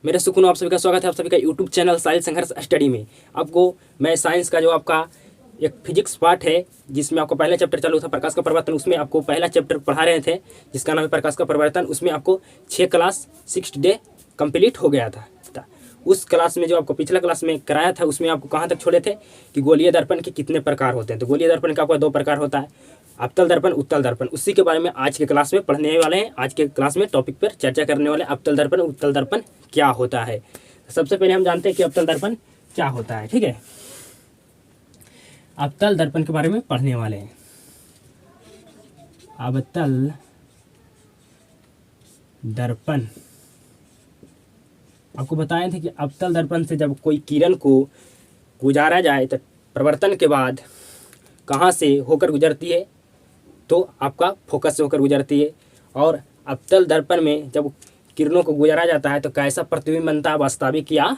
मेरे सुकून आप सभी का स्वागत है आप सभी का यूट्यूब चैनल साहिल संघर्ष स्टडी में। आपको मैं साइंस का जो आपका एक फिजिक्स पार्ट है जिसमें आपको पहला चैप्टर चालू था प्रकाश का परिवर्तन, उसमें आपको पहला चैप्टर पढ़ा रहे थे जिसका नाम है प्रकाश का परिवर्तन। उसमें आपको 6 क्लास 6 डे कंप्लीट हो गया था। उस क्लास में जो आपको पिछला क्लास में कराया था उसमें आपको कहाँ तक छोड़े थे कि गोलीय दर्पण के कितने प्रकार होते हैं। तो गोलीय दर्पण का आपका 2 प्रकार होता है, अवतल दर्पण उत्तल दर्पण। उसी के बारे में आज के क्लास में पढ़ने वाले हैं। आज के क्लास में टॉपिक पर चर्चा करने वाले अवतल दर्पण उत्तल दर्पण क्या होता है। सबसे पहले हम जानते हैं कि अवतल दर्पण क्या होता है। ठीक है, अवतल दर्पण के बारे में पढ़ने वाले हैं। अवतल दर्पण आपको बताए थे कि अवतल दर्पण से जब कोई किरण को गुजारा जाए तो प्रवर्तन के बाद कहाँ से होकर गुजरती है, तो आपका फोकस से होकर गुजरती है। और अवतल दर्पण में जब किरणों को गुजारा जाता है तो कैसा प्रतिबिंब बनता है, वास्तविक या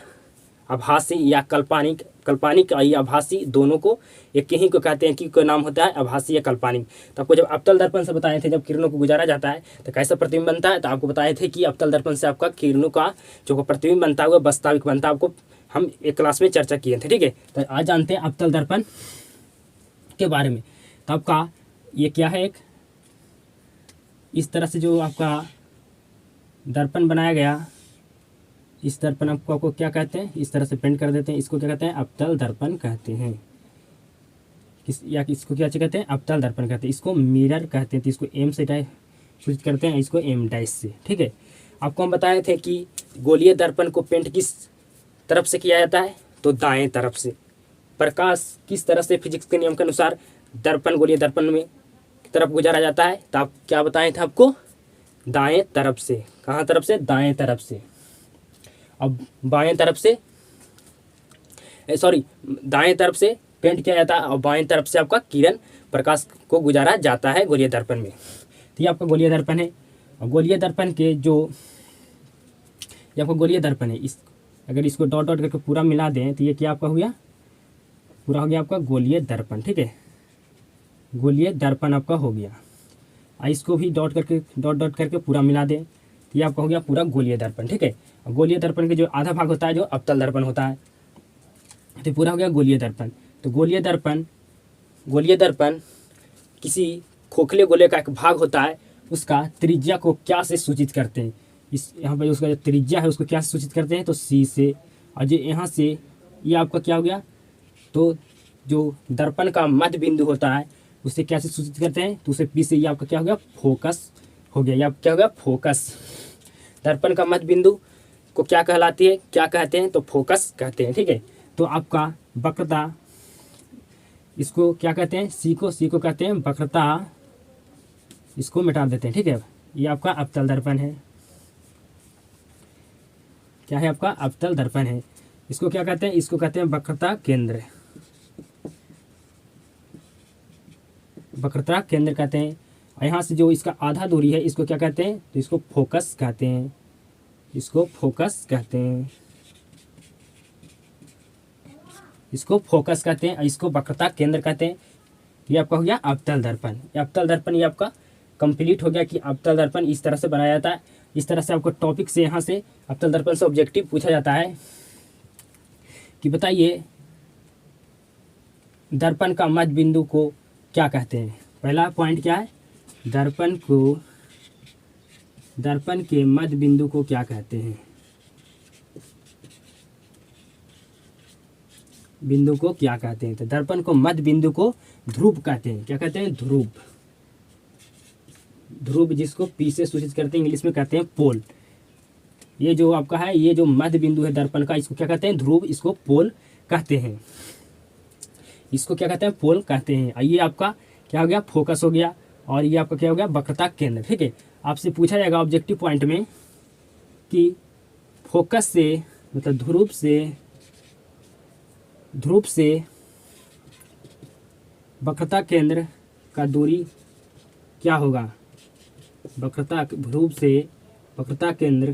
आभासी या काल्पनिक या आभासी, दोनों को एक ही को कहते हैं कि कोई नाम होता है आभासी या काल्पनिक। तो आपको जब अवतल दर्पण से बताए थे जब किरणों को गुजारा जाता है तो कैसा प्रतिबिंब बनता है, तो आपको बताए थे कि अवतल दर्पण से आपका किरणों का जो प्रतिबिंब बनता है वो वास्तविक बनता है। आपको हम एक क्लास में चर्चा किए थे। ठीक है, तो आज जानते हैं अवतल दर्पण के बारे में। तो आपका ये क्या है, एक इस तरह से जो आपका दर्पण बनाया गया, इस दर्पण आपको क्या कहते हैं, इस तरह से पेंट कर देते हैं, इसको क्या कहते हैं, अवतल दर्पण कहते हैं। इसको क्या कहते हैं, अवतल दर्पण कहते हैं। इसको मिरर कहते हैं, तो इसको एम से सूचित करते हैं, इसको एम डैश से। ठीक है, आपको हम बताए थे कि गोलीय दर्पण को पेंट किस तरफ से किया जाता है, तो दाएं तरफ से। प्रकाश किस तरह से फिजिक्स के नियम के अनुसार दर्पण गोलीय दर्पण में तरफ गुजारा जाता है, तो आप क्या बताए थे आपको, दाएं तरफ से। कहाँ तरफ से, दाएं तरफ से। अब बाएं तरफ से दाएं तरफ से पेंट किया जाता है और बाएं तरफ से आपका किरण प्रकाश को गुजारा जाता है गोलीय दर्पण में। तो ये आपका गोलीय दर्पण है। और गोलीय दर्पण के जो ये आपका गोलीय दर्पण है, इस अगर इसको डॉट डॉट करके पूरा मिला दें तो ये क्या आपका हो गया, पूरा हो गया आपका गोलीय दर्पण। ठीक है, गोलीय दर्पण आपका हो गया। और इसको भी डॉट डॉट करके पूरा मिला दें तो ये आपका हो गया पूरा गोलीय दर्पण। ठीक है, गोलीय दर्पण के जो आधा भाग होता है जो अवतल दर्पण होता है, तो पूरा हो गया गोलीय दर्पण। तो गोलीय दर्पण किसी खोखले गोले का एक भाग होता है, उसका त्रिज्या को क्या से सूचित करते हैं। इस यहाँ पर उसका जो त्रिज्या है उसको क्या से सूचित करते हैं, तो सी से। और जो यहाँ से ये आपका क्या हो गया, तो जो दर्पण का मध्य बिंदु होता है उसे क्या से सूचित करते हैं, तो उसे पी से। ये आपका क्या हो गया, फोकस हो गया। ये क्या हो गया, फोकस। दर्पण का मध्य बिंदु को क्या कहलाती है, क्या कहते हैं, तो फोकस कहते हैं। ठीक है, तो आपका वक्रता, इसको क्या कहते हैं, सी को कहते हैं वक्रता, इसको मिटा देते हैं। ठीक है, ये आपका अवतल दर्पण है। क्या है, आपका अवतल दर्पण है। इसको क्या कहते हैं, इसको कहते हैं वक्रता केंद्र। वक्रता केंद्र कहते हैं। और यहाँ से जो इसका आधा दूरी है इसको क्या कहते हैं, तो इसको फोकस कहते हैं। इसको फोकस कहते हैं, इसको फोकस कहते हैं और इसको वक्रता केंद्र कहते हैं। ये आपका हो गया अवतल दर्पण। ये अवतल दर्पण ये आपका कंप्लीट हो गया कि अवतल दर्पण इस तरह से बनाया जाता है। इस तरह से आपको टॉपिक से यहाँ से अवतल दर्पण से ऑब्जेक्टिव पूछा जाता है कि बताइए दर्पण का मध्य बिंदु को क्या कहते हैं। पहला पॉइंट क्या है, दर्पण के मध्य बिंदु को क्या कहते हैं, बिंदु को क्या कहते हैं। तो दर्पण को मध्य बिंदु को ध्रुव कहते हैं। क्या कहते हैं, ध्रुव। ध्रुव जिसको पी से सूचित करते हैं, इंग्लिश में कहते हैं पोल। ये जो आपका है, ये जो मध्य बिंदु है दर्पण का, इसको क्या कहते हैं, ध्रुव। इसको पोल कहते हैं। इसको क्या कहते हैं, पोल कहते हैं। ये आपका क्या हो गया, फोकस हो गया। और ये आपका क्या हो गया, वक्रता केंद्र। ठीक है, आपसे पूछा जाएगा ऑब्जेक्टिव पॉइंट में कि फोकस से मतलब ध्रुव से वक्रता केंद्र का दूरी क्या होगा। ध्रुव से वक्रता केंद्र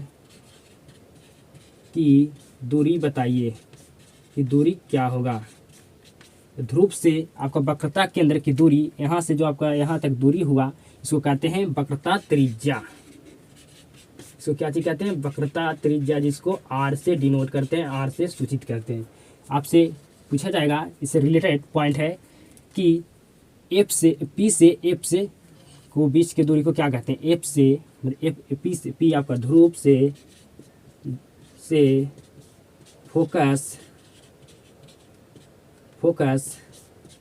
की दूरी बताइए कि दूरी क्या होगा। ध्रुव से आपका वक्रता केंद्र की दूरी, यहाँ से जो आपका यहाँ तक दूरी हुआ, इसको कहते हैं वक्रता त्रिज्या। इसको क्या चीज कहते हैं, वक्रता त्रिज्या, जिसको आर से डिनोट करते हैं, आर से सूचित करते हैं। आपसे पूछा जाएगा, इससे रिलेटेड पॉइंट है कि एफ से पी से एफ से को बीच की दूरी को क्या कहते हैं, एफ से मतलब एफ पी से, पी आपका ध्रुव से फोकस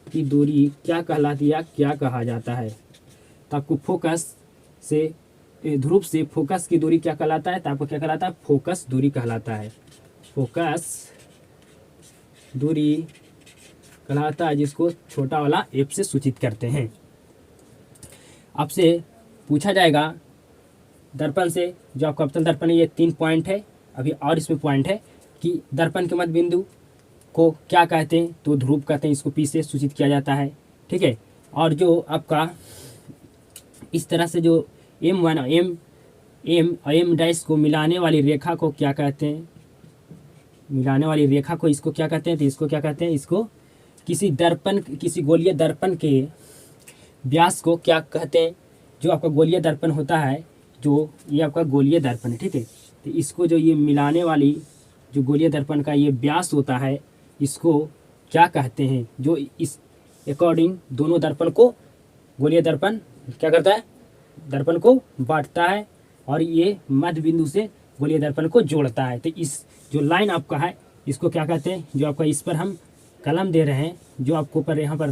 की दूरी क्या कहलाती है, क्या कहा जाता है। तो आपको फोकस से ध्रुव से फोकस की दूरी क्या कहलाता है, तो आपको क्या कहलाता है, फोकस दूरी कहलाता है, फोकस दूरी कहलाता है, जिसको छोटा वाला एफ से सूचित करते हैं। आपसे पूछा जाएगा दर्पण से, जो आपका अवतल दर्पण है, ये 3 पॉइंट है अभी, और इसमें पॉइंट है कि दर्पण के मध्य बिंदु को क्या कहते हैं, तो ध्रुव कहते हैं, इसको पी से सूचित किया जाता है, ठीक है। और जो आपका इस तरह से जो M1 और M डैश को मिलाने वाली रेखा को क्या कहते हैं, मिलाने वाली रेखा को इसको क्या कहते हैं, तो इसको क्या कहते हैं, इसको किसी गोलीय दर्पण के व्यास को क्या कहते हैं, जो आपका गोलीय दर्पण होता है, जो ये आपका गोलीय दर्पण है, ठीक है। तो इसको जो ये मिलाने वाली जो गोलीय दर्पण का ये व्यास होता है, इसको क्या कहते हैं, जो इस अकॉर्डिंग दोनों दर्पण को गोलीय दर्पण क्या करता है, दर्पण को बांटता है, और ये मध्य बिंदु से गोलीय दर्पण को जोड़ता है। तो इस जो लाइन आपका है, इसको क्या कहते हैं, जो आपका इस पर हम कलम दे रहे हैं, जो आपको पर यहाँ पर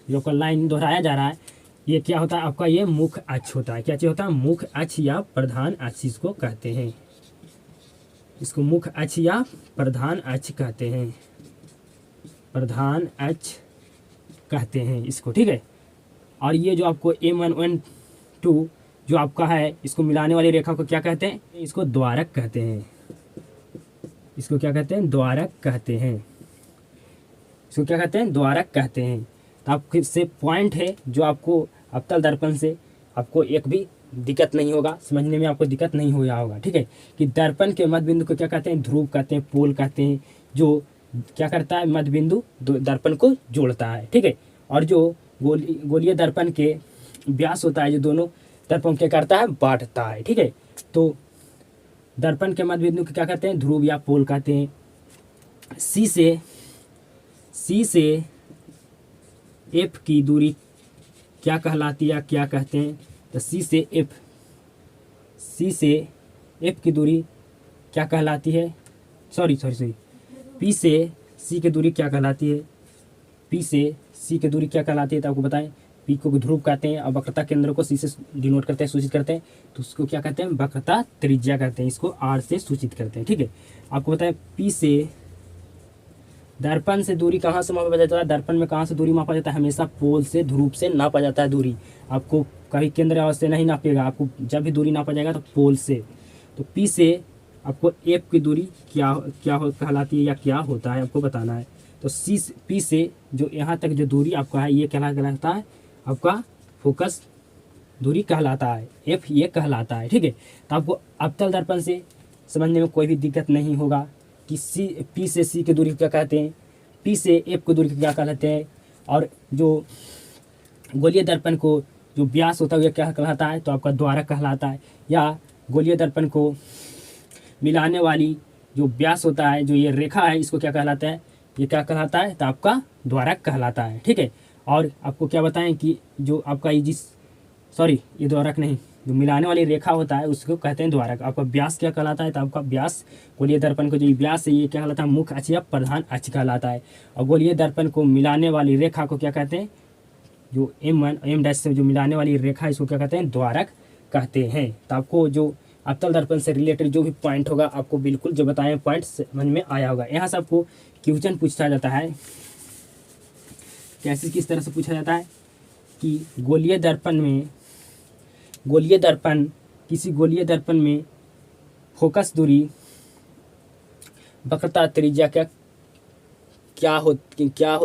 जो आपका लाइन दोहराया जा रहा है, ये क्या होता है आपका, ये मुख्य अक्ष होता है। क्या चीज होता है, मुख्य अक्ष या प्रधान अक्ष इसको कहते हैं, इसको मुख्य अक्ष या प्रधान अक्ष कहते हैं, प्रधान अक्ष कहते हैं इसको, ठीक है। और ये जो आपको M1 M2 जो आपका है, इसको मिलाने वाली रेखा को क्या कहते हैं, इसको द्वारक कहते हैं, इसको क्या कहते हैं, द्वारक कहते हैं, इसको क्या कहते हैं, द्वारक कहते हैं। तो आपके से पॉइंट है जो आपको अवतल दर्पण से आपको एक भी दिक्कत नहीं होगा, समझने में आपको दिक्कत नहीं हो रहा होगा, ठीक है। कि दर्पण के मध्य बिंदु को क्या कहते हैं, ध्रुव कहते हैं, पोल कहते हैं, जो क्या करता है, मध्य बिंदु दर्पण को जोड़ता है, ठीक है। और जो गोलीय दर्पण के व्यास होता है, जो दोनों दर्पण क्या करता है, बांटता है, ठीक है। तो दर्पण के मध्य बिंदु को क्या कहते हैं, ध्रुव या पोल कहते हैं। सी से एफ की दूरी क्या कहलाती है, क्या कहते हैं, तो सी से एफ की दूरी क्या कहलाती है, सॉरी पी से सी की दूरी क्या कहलाती है, पी से सी की दूरी क्या कहलाती है, तो आपको बताएं। पी को ध्रुव कहते हैं, और वक्रता केंद्र को सी से डिनोट करते हैं, सूचित करते हैं, तो उसको क्या कहते हैं, वक्रता त्रिज्या कहते हैं, इसको आर से सूचित करते हैं, ठीक है। आपको बताएं, पी से दर्पण से दूरी कहाँ से मापा जाता है, दर्पण में कहाँ से दूरी मापा जाता है, हमेशा पोल से ध्रुव से नापा जाता है दूरी। आपको कहीं केंद्र से नहीं नापेगा, आपको जब भी दूरी नापा जाएगा तो पोल से। तो पी से आपको एफ की दूरी कहलाती है, या क्या होता है आपको बताना है। तो पी से जो यहाँ तक जो दूरी आपका है, ये कहलाता है आपका फोकस दूरी कहलाता है, एफ ये कहलाता है, ठीक है। तो आपको अवतल दर्पण से समझने में कोई भी दिक्कत नहीं होगा कि पी से सी की दूरी क्या कहते हैं, पी से एफ की दूरी क्या कहलाते हैं, और जो गोलीय दर्पण को जो व्यास होता है वो क्या कहलाता है, तो आपका द्वारक कहलाता है। या गोलीय दर्पण को मिलाने वाली जो व्यास होता है, जो ये रेखा है, इसको क्या कहलाता है, ये क्या कहलाता है, तो आपका द्वारक कहलाता है, ठीक है। और आपको क्या बताएं कि जो आपका ये द्वारक नहीं, जो मिलाने वाली रेखा होता है उसको कहते हैं द्वारक। आपका व्यास क्या कहलाता है, तो आपका व्यास गोलीय दर्पण को जो व्यास है, ये क्या कहलाता है, मुख्य अक्ष या प्रधान अक्ष कहलाता है। और गोलीय दर्पण को मिलाने वाली रेखा को क्या कहते हैं, जो M1 M डैश से जो मिलाने वाली रेखा, इसको क्या कहते हैं, द्वारक कहते हैं। तो आपको जो अवतल दर्पण से रिलेटेड जो भी पॉइंट होगा, आपको बिल्कुल जो बताएं पॉइंट समझ में आया होगा। यहाँ से आपको क्वेश्चन पूछा जाता है, कैसे किस तरह से पूछा जाता है कि किसी गोलीय दर्पण में फोकस दूरी वक्रता त्रिज्या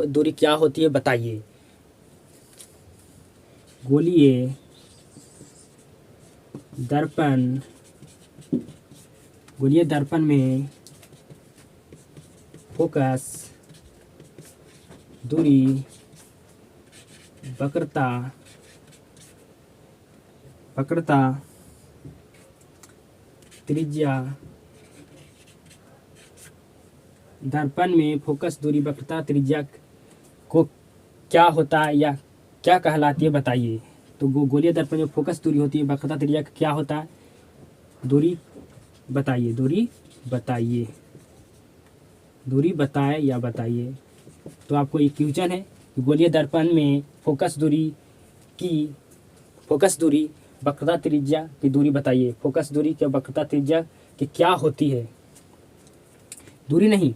दूरी क्या होती है, बताइए। गोलीय दर्पण में फोकस दूरी वक्रता त्रिज्या दर्पण में फोकस दूरी वक्रता त्रिज्या को क्या होता है या क्या कहलाती है बताइए। तो गोलीय दर्पण में फोकस दूरी होती है, वक्रता त्रिज्या का क्या होता है, दूरी बताइए, दूरी बताइए, दूरी बताए या बताइए। तो आपको एक क्वेश्चन है कि गोलीय दर्पण में फोकस दूरी वक्रता त्रिज्या की दूरी बताइए। फोकस दूरी के वक्रता त्रिज्या की क्या होती है, दूरी नहीं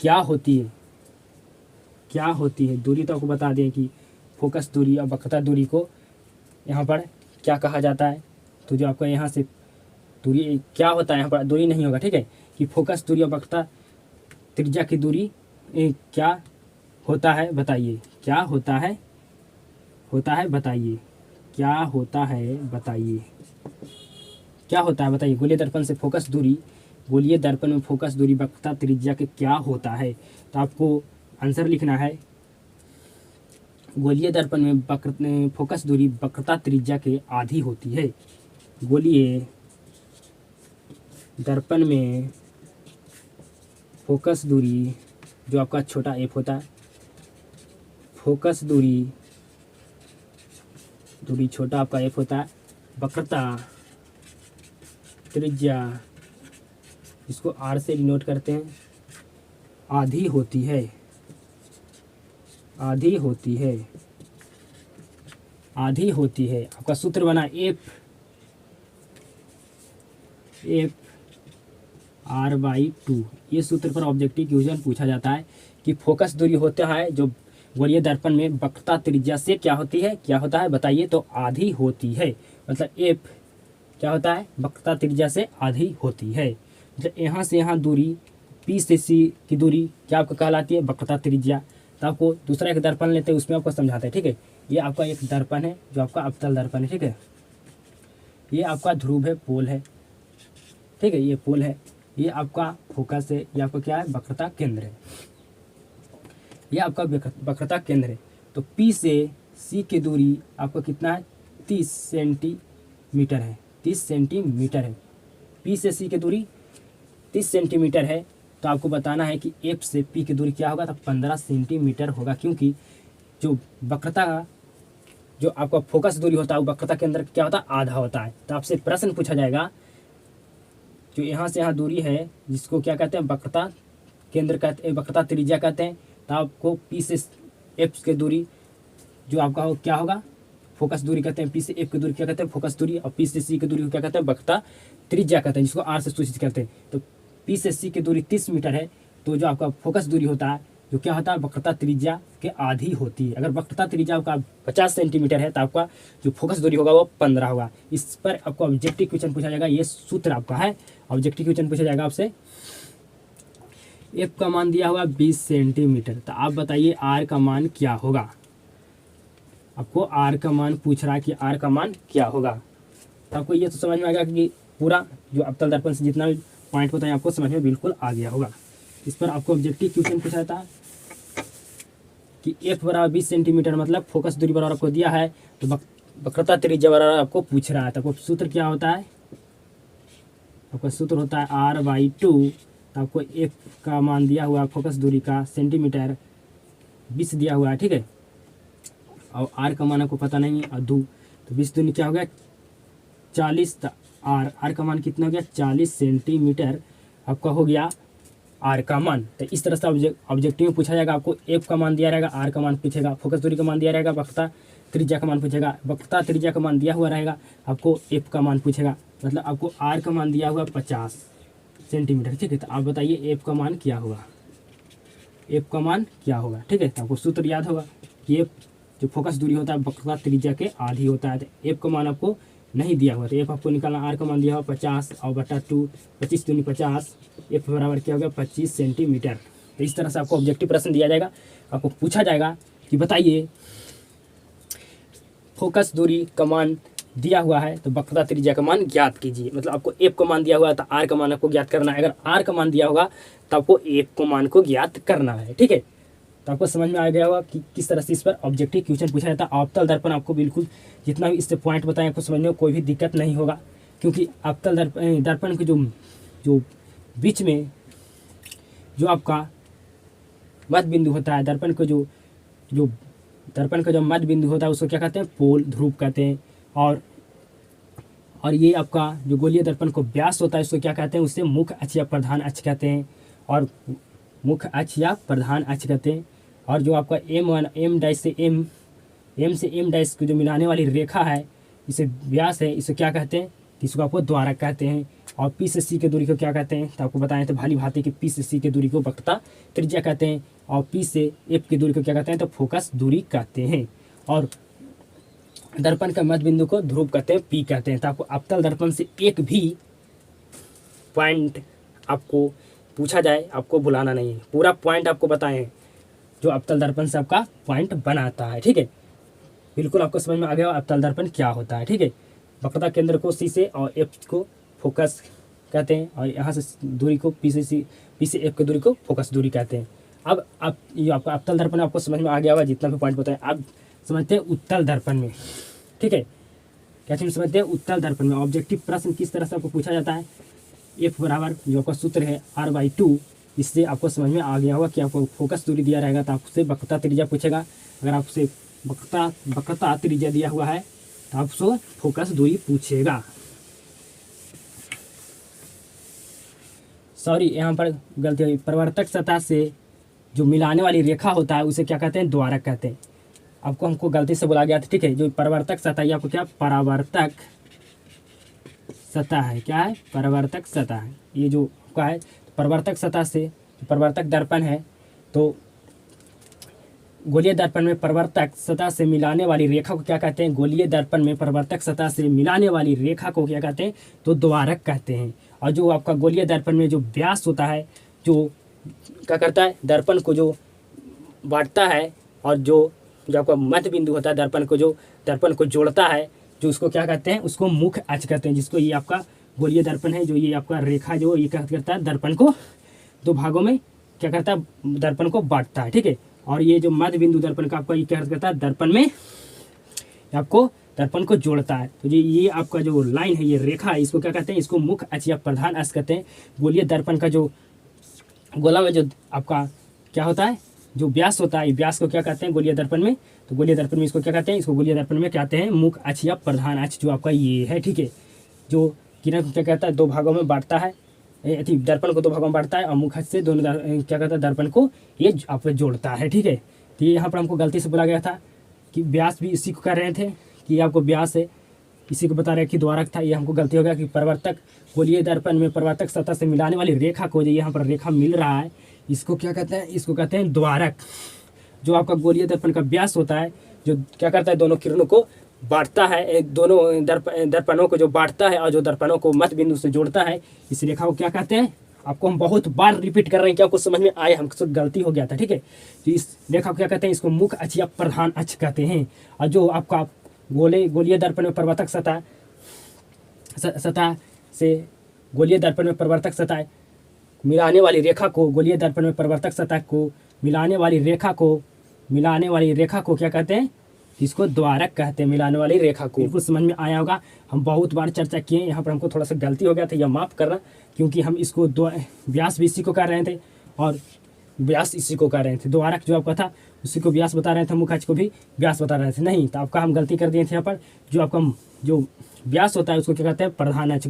क्या होती है, क्या होती है। दूरी तो आपको बता दें कि फोकस दूरी और वक्रता दूरी को यहाँ पर क्या कहा जाता है। तो जो आपको यहाँ से दूरी क्या होता है, यहाँ पर दूरी नहीं होगा, ठीक है, कि फोकस दूरी और वक्रता त्रिज्या की दूरी क्या होता है बताइए, क्या होता है बताइए, क्या होता है बताइए, क्या होता है बताइए। गोलीय दर्पण से फोकस दूरी, गोलीय दर्पण में फोकस दूरी वक्रता त्रिज्या के क्या होता है। तो आपको आंसर लिखना है, गोलीय दर्पण में फोकस दूरी वक्रता त्रिज्या के आधी होती है। गोलीय दर्पण में फोकस दूरी जो आपका छोटा एफ होता है, फोकस दूरी छोटा आपका एफ होता है, वक्रता त्रिज्या इसको आर से डिनोट करते हैं, आधी होती है, आधी होती है, आधी होती है। आपका सूत्र बना एफ R/2। ये सूत्र पर ऑब्जेक्टिव क्वेश्चन पूछा जाता है कि फोकस दूरी होता है जो गोलीय दर्पण में वक्रता त्रिज्या से क्या होती है, क्या होता है बताइए। तो आधी होती है, मतलब एफ क्या होता है, वक्रता त्रिज्या से आधी होती है। मतलब यहाँ से यहाँ दूरी P से C की दूरी क्या आपको कहलाती है, वक्रता त्रिज्या। तो आपको दूसरा एक दर्पण लेते हैं, उसमें आपको समझाते हैं, ठीक है। ये आपका एक दर्पण है जो आपका अवतल दर्पण है, ठीक है। ये आपका ध्रुव है, पोल है, ठीक है, ये पोल है। ये आपका फोकस है, ये आपका क्या है, वक्रता केंद्र है। ये आपका वक्रता केंद्र है। तो P से C की दूरी आपका कितना है, 30 सेंटीमीटर है, 30 सेंटीमीटर है। P से C की दूरी 30 सेंटीमीटर है। तो आपको बताना है कि F से P की दूरी क्या होगा, तो 15 सेंटीमीटर होगा, क्योंकि जो वक्रता जो आपका फोकस दूरी होता है वो वक्रता के अंदर क्या होता है, आधा होता है। तो आपसे प्रश्न पूछा जाएगा, जो यहाँ से यहाँ दूरी है जिसको क्या कहते हैं, वक्रता केंद्र कहते हैं, वक्रता त्रिज्या कहते हैं। तो आपको P से F की दूरी जो आपका हो क्या होगा, फोकस दूरी कहते हैं। P से F की दूरी क्या कहते हैं, फोकस दूरी। और P से C की दूरी को क्या कहते हैं, वक्रता त्रिज्या कहते हैं, जिसको R से सूचित करते हैं। तो P से C की दूरी 30 मीटर है। तो जो आपका फोकस दूरी होता है जो क्या होता है, वक्रता त्रिज्या के आधी होती है। अगर वक्रता त्रिज्या आपका 50 सेंटीमीटर है तो आपका जो फोकस दूरी होगा वो 15 होगा। इस पर आपको ऑब्जेक्टिव क्वेश्चन पूछा जाएगा, ये सूत्र आपका है। ऑब्जेक्टिव क्वेश्चन पूछा जाएगा आपसे, F का मान दिया हुआ 20 सेंटीमीटर। तो आप बताइए R का मान क्या होगा। आपको R का मान पूछ रहा है कि R का मान क्या होगा। तो आपको ये तो समझ में आएगा कि पूरा जो अवतल दर्पण से जितना भी पॉइंट होता है आपको समझ में बिल्कुल आ गया होगा। इस पर आपको ऑब्जेक्टिव क्वेश्चन पूछा था कि F बराबर 20 सेंटीमीटर, मतलब फोकस दूरी बराबर आपको दिया है, तो वक्रता त्रिज्या बराबर आपको पूछ रहा है। तो आपको सूत्र क्या होता है, आपका सूत्र होता है R/2। तो आपको F का मान दिया हुआ फोकस दूरी का सेंटीमीटर 20 दिया हुआ है, ठीक है। और R का मान आपको पता नहीं है, तो 20 दूनी क्या हो गया 40। R का मान कितना हो गया 40 सेंटीमीटर आपका हो गया R का मान। तो इस तरह से ऑब्जेक्टिव में पूछा जाएगा, आपको F का मान दिया रहेगा, R का मान पूछेगा, फोकस दूरी का मान दिया रहेगा, वक्रता त्रिज्या का मान पूछेगा, वक्रता त्रिज्या का मान दिया हुआ रहेगा, आपको F का मान पूछेगा। मतलब आपको R का मान दिया हुआ 50 सेंटीमीटर, ठीक है। तो आप बताइए F का मान क्या होगा, F का मान क्या होगा, ठीक है। तो आपको सूत्र याद होगा कि F जो फोकस दूरी होता है वक्रता त्रिज्या के आधी होता है। तो F का मान आपको नहीं दिया हुआ, तो F आपको निकालना, R का मान दिया हुआ 50 और बटा 2, 25 दूनी 50, F बराबर क्या हो गया 25 सेंटीमीटर। तो इस तरह से आपको ऑब्जेक्टिव प्रश्न दिया जाएगा। आपको पूछा जाएगा कि बताइए फोकस दूरी का मान दिया हुआ है तो वक्रता त्रिज्या का मान ज्ञात कीजिए। मतलब आपको F का मान दिया हुआ है तो R का मान आपको ज्ञात करना है। अगर R का मान दिया होगा तो आपको F को मान को ज्ञात करना है, ठीक है। तो आपको समझ में आ गया होगा कि किस तरह से इस पर ऑब्जेक्टिव क्वेश्चन पूछा जाता है। अवतल दर्पण आपको बिल्कुल जितना भी इससे पॉइंट बताएं आपको समझने में कोई भी दिक्कत नहीं होगा। क्योंकि अवतल दर्पण के जो जो बीच में जो आपका मध्य बिंदु होता है, दर्पण को जो जो दर्पण का जो मध्य बिंदु होता है उसको क्या कहते हैं, पोल ध्रुव कहते हैं। और ये आपका जो गोलीय दर्पण को व्यास होता है उसको क्या कहते हैं, उससे मुख्य अक्ष या प्रधान अक्ष कहते हैं, और मुख्य अक्ष या प्रधान अक्ष कहते हैं। और जो आपका एम डैश से एम से एम डैश को जो मिलाने वाली रेखा है, इसे व्यास है, इसे क्या कहते हैं, इसको आपको द्वारक कहते हैं। और पी से सी की दूरी को क्या कहते हैं, तो आपको बताएं तो भाली भांति कि पी से सी की दूरी को वक्रता त्रिज्या कहते हैं, और पी से एफ की दूरी को क्या कहते हैं, तो फोकस दूरी कहते हैं। और दर्पण का मध्य बिंदु को ध्रुव कहते हैं, पी कहते हैं। तो आपको अवतल दर्पण से एक भी पॉइंट आपको पूछा जाए, आपको बुलाना नहीं है, पूरा पॉइंट आपको बताएं जो अवतल दर्पण से आपका पॉइंट बनाता है। ठीक है, बिल्कुल आपको समझ में आ गया अवतल दर्पण क्या होता है। ठीक है, वक्रता केंद्र को सी से और एफ को फोकस कहते हैं, और यहाँ से दूरी को पी से एफ की दूरी को फोकस दूरी कहते हैं। अब आप ये आपका अवतल दर्पण आपको समझ में आ गया होगा जितना भी पॉइंट बताया। अब समझते हैं उत्तल दर्पण में। ठीक है, क्या चीज समझते हैं, उत्तल दर्पण में ऑब्जेक्टिव प्रश्न किस तरह से आपको पूछा जाता है। एफ बराबर जो आपका सूत्र है r/2, इससे आपको समझ में आ गया होगा कि आपको फोकस दूरी दिया रहेगा तो आपसे वक्रता त्रिज्या पूछेगा। अगर आपसे वक्रता त्रिज्या दिया हुआ है तो आपसे फोकस दूरी पूछेगा। सॉरी, यहाँ पर गलती हुई, परिवर्तक सतह से जो मिलाने वाली रेखा होता है उसे क्या कहते हैं, द्वारक कहते हैं। आपको हमको गलती से बोला गया था। ठीक है, जो परिवर्तक सतह ये आपको क्या, परावर्तक सतह है, क्या है, परावर्तक सतह है। ये जो क्या है, परावर्तक सतह से परावर्तक दर्पण है, तो गोलीय दर्पण में परावर्तक सतह से मिलाने वाली रेखा को क्या कहते हैं, गोलीय दर्पण में परावर्तक सतह से मिलाने वाली रेखा को क्या कहते हैं, तो द्वारक कहते हैं। और जो आपका गोलीय दर्पण में जो व्यास होता है, जो क्या करता है, दर्पण को जो बांटता है, और जो आपका मध्य बिंदु होता है दर्पण को जोड़ता है, जो उसको क्या कहते हैं, उसको मुख्य अक्ष कहते हैं। जिसको ये आपका गोलीय दर्पण है, जो ये आपका रेखा जो ये क्या करता है, दर्पण को दो भागों में क्या करता है, दर्पण को बांटता है। ठीक है, और ये जो मध्य बिंदु दर्पण का आपका ये क्या करता है, दर्पण में आपको दर्पण को जोड़ता है। तो ये आपका जो लाइन है, ये रेखा है, इसको क्या कहते हैं, इसको मुख्य अक्ष या प्रधान अक्ष कहते हैं। गोलीय दर्पण का जो गोला में जो आपका क्या होता है, जो व्यास होता है, व्यास को क्या कहते हैं गोलीय दर्पण में, तो गोलीय दर्पण में इसको क्या कहते हैं, इसको गोलीय दर्पण में कहते हैं मुख्य अक्ष या प्रधान अक्ष, जो आपका ये है। ठीक है, जो किरण को क्या कहता है, दो भागों में बांटता है, दर्पण को दो भागों में बांटता है, और मुख्य अक्ष से दोनों क्या कहता है, दर्पण को ये आपको जोड़ता है। ठीक है, तो ये यहाँ पर हमको गलती से बोला गया था कि व्यास भी इसी को कर रहे थे कि आपको व्यास है, इसी को बता रहे कि द्वारक था। ये हमको गलती हो गया कि परिवर्तक गोलीय दर्पण में परिवर्तक सतह से मिलाने वाली रेखा को, जो यहाँ पर रेखा मिल रहा है, इसको क्या कहते हैं, इसको कहते हैं द्वारक। जो आपका गोलीय दर्पण का व्यास होता है, जो क्या करता है, दोनों किरणों को बांटता है, दोनों दर्पणों को जो बांटता है और जो दर्पणों को मध्य बिंदु से जोड़ता है, इस रेखा को क्या कहते हैं। आपको हम बहुत बार रिपीट कर रहे हैं, क्या आपको समझ में आए, हमसे गलती हो गया था। ठीक है, तो इस रेखा को क्या कहते हैं, इसको मुख्य अक्ष या प्रधान अक्ष कहते हैं। और जो आपका गोलीय दर्पण में परिवर्तक सतह से गोलीय दर्पण में परिवर्तक सतह मिलाने वाली रेखा को, गोलीय दर्पण में परिवर्तक सतह को मिलाने वाली रेखा को क्या कहते हैं, इसको द्वारक कहते हैं। मिलाने वाली रेखा को बिल्कुल समझ में आया होगा, हम बहुत बार चर्चा किए। यहाँ पर हमको थोड़ा सा गलती हो गया था, यह माफ़ करना, क्योंकि हम इसको व्यास भी इसी को कर रहे थे और व्यास इसी को कर रहे थे। द्वारक जो आपका था उसी को व्यास बता रहे थे, मुख्य अक्ष को भी व्यास बता रहे थे। नहीं, तो आपका हम गलती कर दिए थे। यहाँ पर जो आपका जो व्यास होता है उसको क्या कहते हैं, प्रधान अक्ष।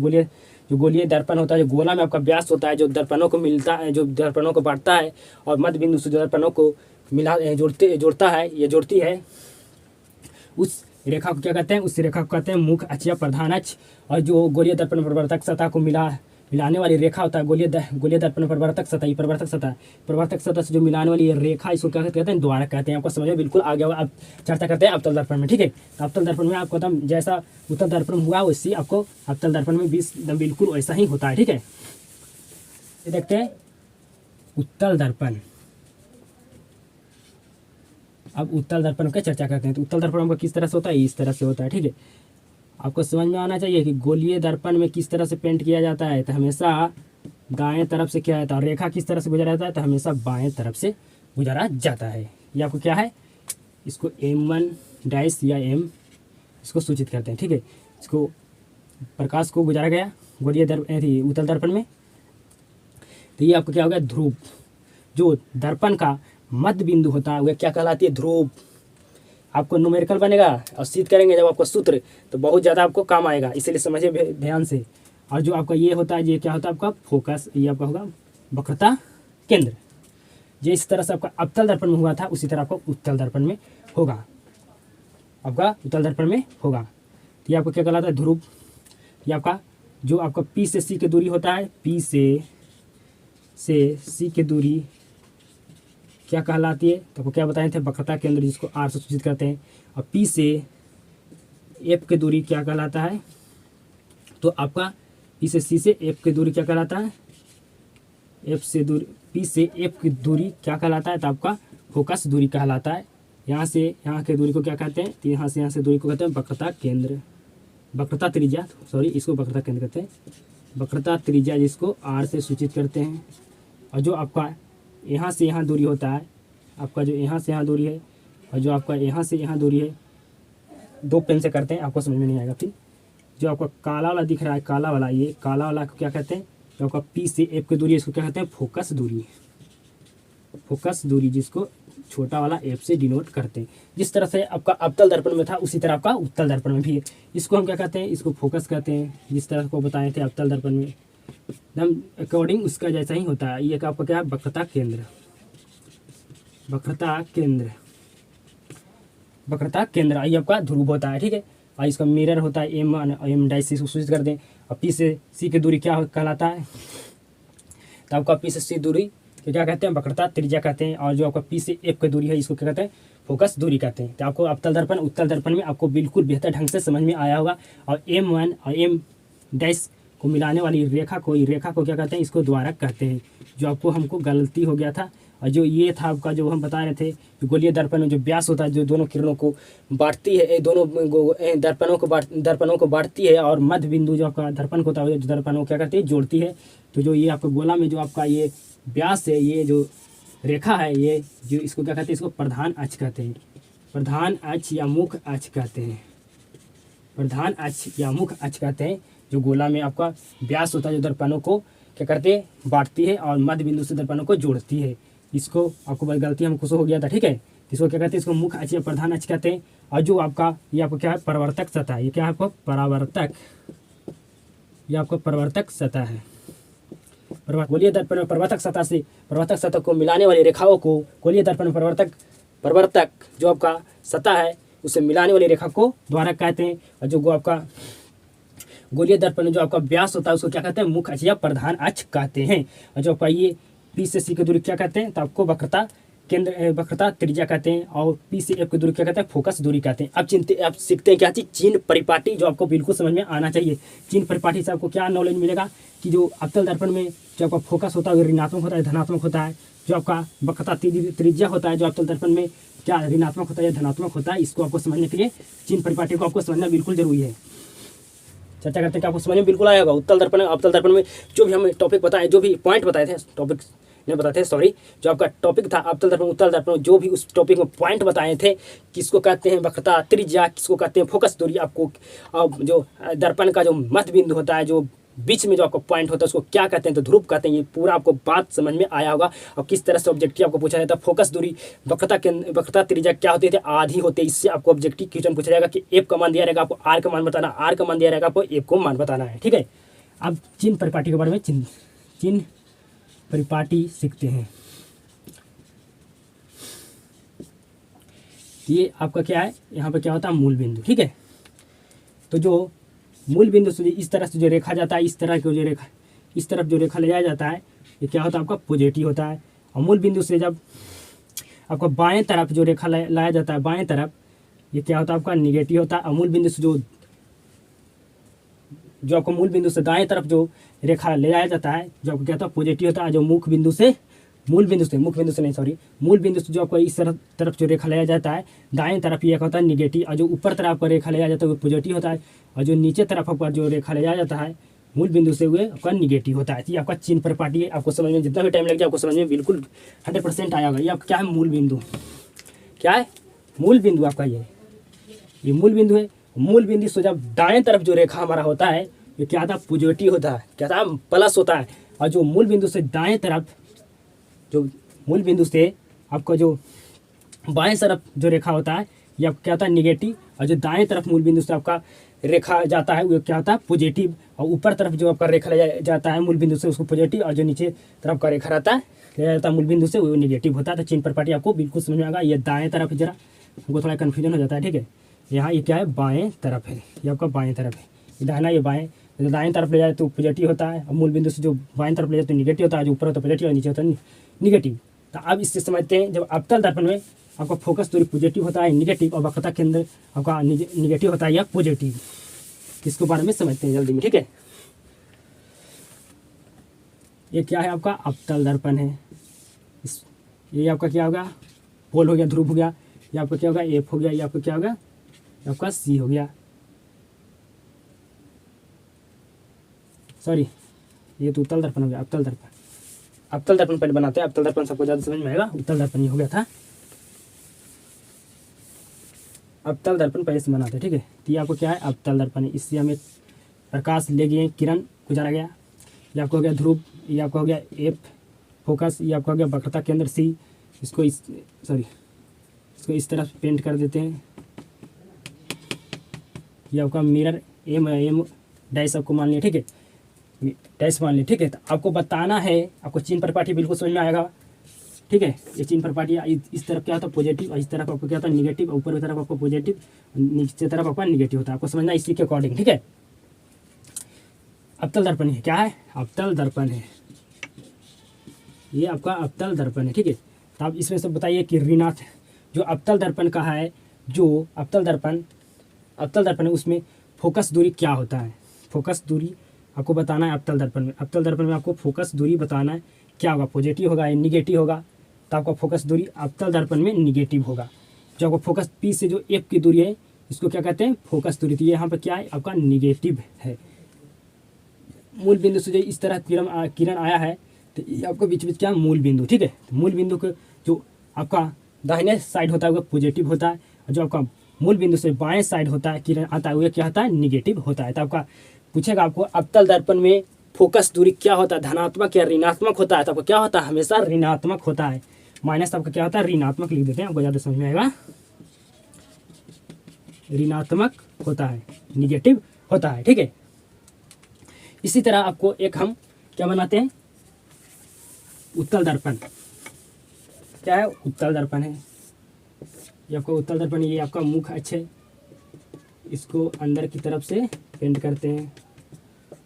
जो गोलीय दर्पण होता है, जो गोला में आपका व्यास होता है, जो दर्पणों को मिलता है, जो दर्पणों को बांटता है और मध्य बिंदु से जो दर्पणों को जोड़ता है, ये जोड़ती है, उस रेखा को क्या कहते हैं, उस रेखा को कहते हैं मुख्य अक्ष या प्रधान अक्ष। और जो गोलीय दर्पण परिवर्तक सतह को मिलाने वाली रेखा होता है, गोलीय दर्पण परिवर्तक सतह से जो मिलाने वाली रेखा, इसको क्या कहते हैं, द्वारक कहते हैं। आपको समझ में बिल्कुल आ गया होगा। अब चर्चा करते हैं अवतल दर्पण में। ठीक है, अवतल दर्पण में आपको एकदम जैसा उत्तल दर्पण हुआ वैसे आपको अवतल दर्पण में भी बिल्कुल वैसा ही होता है। ठीक है, ये देखते हैं उत्तल दर्पण। अब उत्तल दर्पण की चर्चा करते हैं। तो उत्तल दर्पण किस तरह से होता है, इस तरह से होता है। ठीक है, आपको समझ में आना चाहिए कि गोलीय दर्पण में किस तरह से पेंट किया जाता है, तो हमेशा दाएं तरफ से क्या होता है, रेखा किस तरह से गुजरा जाता है, तो हमेशा बाएं तरफ से गुजरा जाता है। ये आपको क्या है, इसको M1 डैश या M इसको सूचित करते हैं। ठीक है, इसको प्रकाश को गुजारा गया गोलीय उत्तल दर्पण में, तो ये आपका क्या होगा ध्रुव। जो दर्पण का मध्य बिंदु होता है वह क्या कहलाती है ध्रुव। आपको न्यूमेरिकल बनेगा और सिद्ध करेंगे जब आपको सूत्र तो बहुत ज़्यादा आपको काम आएगा, इसलिए समझिए ध्यान से। और जो आपका ये होता है ये क्या होता है आपका फोकस, ये आपका होगा वक्रता केंद्र। जिस तरह से आपका अवतल दर्पण में हुआ था उसी तरह आपका उत्तल दर्पण में होगा, आपका उत्तल दर्पण में होगा। तो ये आपको क्या कहलाता है ध्रुव। ये आपका जो आपका पी से सी की दूरी होता है, पी से सी की दूरी क्या कहलाती है, तो आपको क्या बताए थे वक्रता केंद्र जिसको आर से सूचित करते हैं। और पी से एफ की दूरी क्या कहलाता है, तो आपका पी से सी से एफ की दूरी क्या कहलाता है, एफ से दूरी पी से एफ की दूरी क्या कहलाता है, तो आपका फोकस दूरी कहलाता है। यहाँ से यहाँ की दूरी को क्या कहते हैं, तो यहाँ से दूरी को कहते हैं वक्रता केंद्र, वक्रता त्रिज्या, सॉरी इसको वक्रता केंद्र कहते हैं, वक्रता त्रिज्या जिसको आर से सूचित करते हैं। और जो आपका यहाँ से यहाँ दूरी होता है, आपका जो यहाँ से यहाँ दूरी है और जो आपका यहाँ से यहाँ दूरी है, दो पेन से करते हैं आपको समझ में नहीं आएगा। फिर जो आपका काला वाला दिख रहा है, काला वाला, ये काला वाला को क्या कहते हैं, जो आपका पी से एफ की दूरी है इसको क्या कहते हैं फोकस दूरी, फोकस दूरी जिसको छोटा वाला एफ से डिनोट करते हैं। जिस तरह से आपका अवतल दर्पण में था उसी तरह आपका उत्तल दर्पण में भी है। इसको हम क्या कहते हैं, इसको फोकस कहते हैं। जिस तरह को बताए थे अवतल दर्पण में एकदम अकॉर्डिंग उसका जैसा ही होता है। ये आपका क्या है वक्रता केंद्र, वक्रता केंद्र, वक्रता केंद्र ये आपका ध्रुव होता है, ठीक है। और इसका मिरर होता है एम डाइस, इसको सूचित कर दें। और पी से सी की दूरी क्या कहलाता है, तो आपका पी से सी दूरी क्या कहते हैं वक्रता त्रिज्या कहते हैं। और जो आपका पी से एफ की दूरी है इसको क्या कहते हैं फोकस दूरी कहते हैं। तो आपको अवतल दर्पण उत्तल दर्पण में आपको बिल्कुल बेहतर ढंग से समझ में आया होगा। और M1 और M डैश को मिलाने वाली रेखा को क्या कहते हैं, इसको द्वारक कहते हैं। जो आपको हमको गलती हो गया था। और जो ये था आपका जो हम बता रहे थे जो गोलीय दर्पण में जो व्यास होता है जो दोनों किरणों को बांटती है, दोनों दर्पणों को बांटती है, और मध्य बिंदु जो आपका दर्पण होता है जो दर्पणों को क्या कहते हैं जोड़ती है। तो जो ये आपका गोला में जो आपका ये व्यास है, ये जो रेखा है, ये जो इसको क्या कहते हैं, इसको प्रधान अक्ष कहते हैं, प्रधान अक्ष या मुख्य अक्ष कहते हैं, प्रधान अक्ष या मुख्य अक्ष कहते हैं। जो गोला में आपका व्यास होता है जो दर्पणों को क्या करते हैं बांटती है और मध्य बिंदु से दर्पणों को जोड़ती है। इसको आपको बड़ी गलती हमको हो गया था, ठीक है। इसको क्या कहते हैं, इसको मुख्य अक्ष या प्रधान अक्ष कहते हैं। और जो आपका ये आपको क्या है परावर्तक सतह, ये क्या है आपको परावर्तक, ये आपको परावर्तक सतह है। गोलीय दर्पण में प्रवर्तक सतह को मिलाने वाली रेखाओं को गोलीय दर्पण में प्रवर्तक जो आपका सतह है उसे मिलाने वाली रेखा को द्वारक कहते हैं। और जो आपका गोलीय दर्पण में जो आपका व्यास होता है उसको क्या कहते हैं मुख्य अक्ष या प्रधान अक्ष कहते हैं। और जो आपका ये पी से सी की दूरी क्या कहते हैं, तो आपको वक्रता केंद्र वक्रता त्रिज्या कहते हैं। और पी से एफ की दूरी क्या कहते हैं फोकस दूरी कहते हैं। अब सीखते हैं क्या चीज़ चिन्ह परिपाटी, जो आपको बिल्कुल समझ में आना चाहिए। चिन्ह परिपाटी से आपको क्या नॉलेज मिलेगा कि जो अवतल दर्पण में जो आपका फोकस होता है वो ऋणात्मक होता है धनात्मक होता है। जो आपका वक्रता त्रिज्या होता है जो अवतल दर्पण में क्या ऋणात्मक होता है या धनात्मक होता है, इसको आपको समझने के लिए चिन्ह परिपाटी को आपको समझना बिल्कुल जरूरी है। चर्चा करते हैं कि आपको समझ में बिल्कुल आया होगा। उत्तल दर्पण अवतल दर्पण में जो भी हमें टॉपिक बताए, जो भी पॉइंट बताए थे, टॉपिक नहीं बताते सॉरी, जो आपका टॉपिक था अवतल दर्पण उत्तल दर्पण, जो भी उस टॉपिक में पॉइंट बताए थे, किसको कहते हैं वक्रता त्रिज्या, किसको कहते हैं फोकस दूरी, आपको जो दर्पण का जो मध्य बिंदु होता है जो बीच में जो आपका पॉइंट होता है उसको क्या कहते हैं, तो ध्रुव कहते हैं। ये पूरा आपको बात समझ में आया होगा। और किस तरह से ऑब्जेक्टिव आपको पूछा जाता है, फोकस दूरी वक्रता त्रिज्या क्या होती है, आधी होते हैं। इससे आपको ऑब्जेक्टिव क्वेश्चन पूछा जाएगा कि एफ का मान दिया रहेगा, आपको आर का मान बताना, आर का मान दिया रहेगा, आपको एफ को मान बताना है, ठीक है। अब चिन्ह परिपाटी के बारे में चिन्ह परिपाटी सीखते हैं। ये आपका क्या है, यहाँ पर क्या होता है मूल बिंदु, ठीक है। तो जो मूल बिंदु से इस तरह से जो रेखा जाता है, इस तरह की जो रेखा इस तरफ जो रेखा ले जाया जाता है, ये क्या होता है आपका पॉजिटिव होता है। और मूल बिंदु से जब आपका बाएं तरफ जो रेखा लाया जाता है बाएं तरफ, ये क्या होता है आपका निगेटिव होता है। और मूल बिंदु से जो आपको मूल बिंदु से दाएं तरफ जो रेखा ले जाया जाता है जो आपको क्या होता है पॉजिटिव होता है। जो मूल बिंदु से जो आपको इस तरफ जो रेखा लिया जाता है दाएं तरफ ये होता है निगेटिव, और जो ऊपर तरफ का रेखा लिया जाता है वो पॉजिटिव होता है। और जो नीचे तरफ पर जो रेखा लिया जाता है मूल बिंदु से हुए आपका निगेटिव होता है। तो ये आपका चिन्ह परिपाटी है। आपको समझ में जितना भी टाइम लग जाए आपको समझ में बिल्कुल 100% आया होगा। ये आपका क्या है मूल बिंदु, क्या है मूल बिंदु आपका ये मूल बिंदु है। मूल बिंदु से जब दाएं तरफ जो रेखा हमारा होता है ये क्या था, पॉजिटिव होता है, क्या था, प्लस होता है। और जो मूल बिंदु से दाएं तरफ, जो मूल बिंदु से आपका जो बाएं तरफ जो रेखा होता है ये आपका क्या होता है, निगेटिव। और जो दाएं तरफ मूल बिंदु से आपका रेखा जाता है वो क्या होता है, पॉजिटिव। और ऊपर तरफ जो आपका रेखा जाता है मूल बिंदु से उसको पॉजिटिव, और जो नीचे तरफ का रेखा रहता है जाता है मूल बिंदु से वो निगेटिव होता है। तो चिन्ह प्रपाटी आपको बिल्कुल समझ में आएगा। ये दाएं तरफ, जरा हमको थोड़ा कन्फ्यूजन हो जाता है, ठीक है। यहाँ ये क्या है, बाएं तरफ है, ये आपका बाएं तरफ है, ये दाहिना ये बाएं। जो दाएं तरफ ले जाए तो पॉजिटिव होता है, और मूल बिंदु से जो बाएं तरफ ले जाए तो निगेटिव होता है, जो ऊपर होता है पॉजिटिव और नीचे होता है निगेटिव। तो अब इससे समझते हैं, जब अवतल दर्पण में आपका फोकस दूरी पॉजिटिव होता है निगेटिव, और वक्रता केंद्र आपका निगेटिव होता है या पॉजिटिव, इसके बारे में समझते हैं जल्दी में, ठीक है। ये क्या है, आपका अवतल दर्पण है। ये आपका क्या होगा, पोल हो गया, ध्रुव हो गया। ये आपका क्या होगा, एफ हो गया। ये आपका क्या होगा, आपका सी हो गया, सॉरी ये तो उत्तल दर्पण हो गया, अवतल दर्पण। अवतल दर्पण पहले बनाते हैं, अवतल दर्पण सबको ज़्यादा समझ में आएगा। उत्तल दर्पण ये हो गया था, अवतल दर्पण पहले से बनाते हैं, ठीक है। तो ये आपको क्या है, अवतल दर्पण है। इससे हमें प्रकाश ले गए, किरण गुजारा गया। ये आपको हो गया ध्रुव, ये आपका हो गया एफ फोकस, ये आपका हो गया वक्रता केंद्र सी। इसको इसको इस तरफ पेंट कर देते हैं। ये आपका मिरर एम डैश आपको मान लिया, ठीक है, डैश मान लिया, ठीक है। तो आपको बताना है, आपको चिन्ह प्रपाटी बिल्कुल समझ में आएगा, ठीक है। ये चिन्ह प्रपाटी इस तरफ क्या होता है पॉजिटिव, और इस तरफ आपको क्या होता है निगेटिव, ऊपर की तरफ आपको पॉजिटिव, नीचे तरफ आपका निगेटिव होता है। आपको समझना इसी के अकॉर्डिंग, ठीक है। अवतल दर्पण है, क्या है, अवतल दर्पण है। ये आपका अवतल दर्पण है, ठीक है। तो आप इसमें से बताइए कि ऋणात्मक जो अवतल दर्पण का है, जो अवतल दर्पण है उसमें फोकस दूरी क्या होता है। फोकस दूरी आपको बताना है अवतल दर्पण में। अवतल दर्पण में आपको फोकस दूरी बताना है, क्या होगा, पॉजिटिव होगा या निगेटिव होगा। तो आपका फोकस दूरी अवतल दर्पण में निगेटिव होगा। जो आपका फोकस पी से जो एफ की दूरी है इसको क्या कहते हैं, फोकस दूरी। तो ये यहाँ पर क्या है, आपका निगेटिव है। मूल बिंदु से जो इस तरह किरण आया है तो ये आपको बीच बीच क्या, मूल बिंदु, ठीक है। तो मूल बिंदु को जो आपका दाहिने साइड होता है वो पॉजिटिव होता है, और जो आपका मूल बिंदु से बाएं साइड होता है किरण आता है वो क्या होता है, निगेटिव होता है। तो आपका पूछेगा आपको अवतल दर्पण में फोकस दूरी क्या होता है, धनात्मक या ऋणात्मक होता है। तो आपको क्या होता है, हमेशा ऋणात्मक होता है। माइनस आपका क्या होता है, ऋणात्मक लिख देते हैं, आपको ज़्यादा समझ में आएगा। ऋणात्मक होता है, निगेटिव होता है, ठीक है। इसी तरह आपको एक हम क्या बनाते हैं, उत्तल दर्पण। क्या है, उत्तल दर्पण है। ये आपका उत्तल दर्पण, ये आपका मुख अच्छे, इसको अंदर की तरफ से पेंट करते हैं।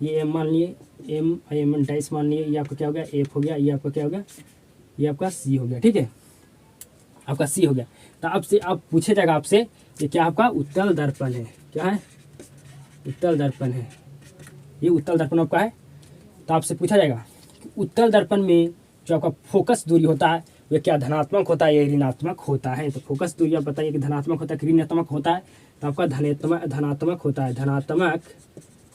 ये एम मान लिए, एम डैश मान लिए। ये आपका क्या हो गया, एफ हो गया। ये आपका क्या हो गया, ये आपका सी हो गया, ठीक है, आपका सी हो गया। तो अब से आप पूछे जाएगा आपसे, ये क्या आपका उत्तल दर्पण है, क्या है, उत्तल दर्पण है। ये उत्तल दर्पण आपका है। तो आपसे पूछा जाएगा कि उत्तल दर्पण में जो आपका फोकस दूरी होता है वह क्या धनात्मक होता है या ऋणात्मक होता है। तो फोकस दूरी आप बताइए कि धनात्मक होता है कि ऋणात्मक होता है। तो आपका धनात्मक होता है, धनात्मक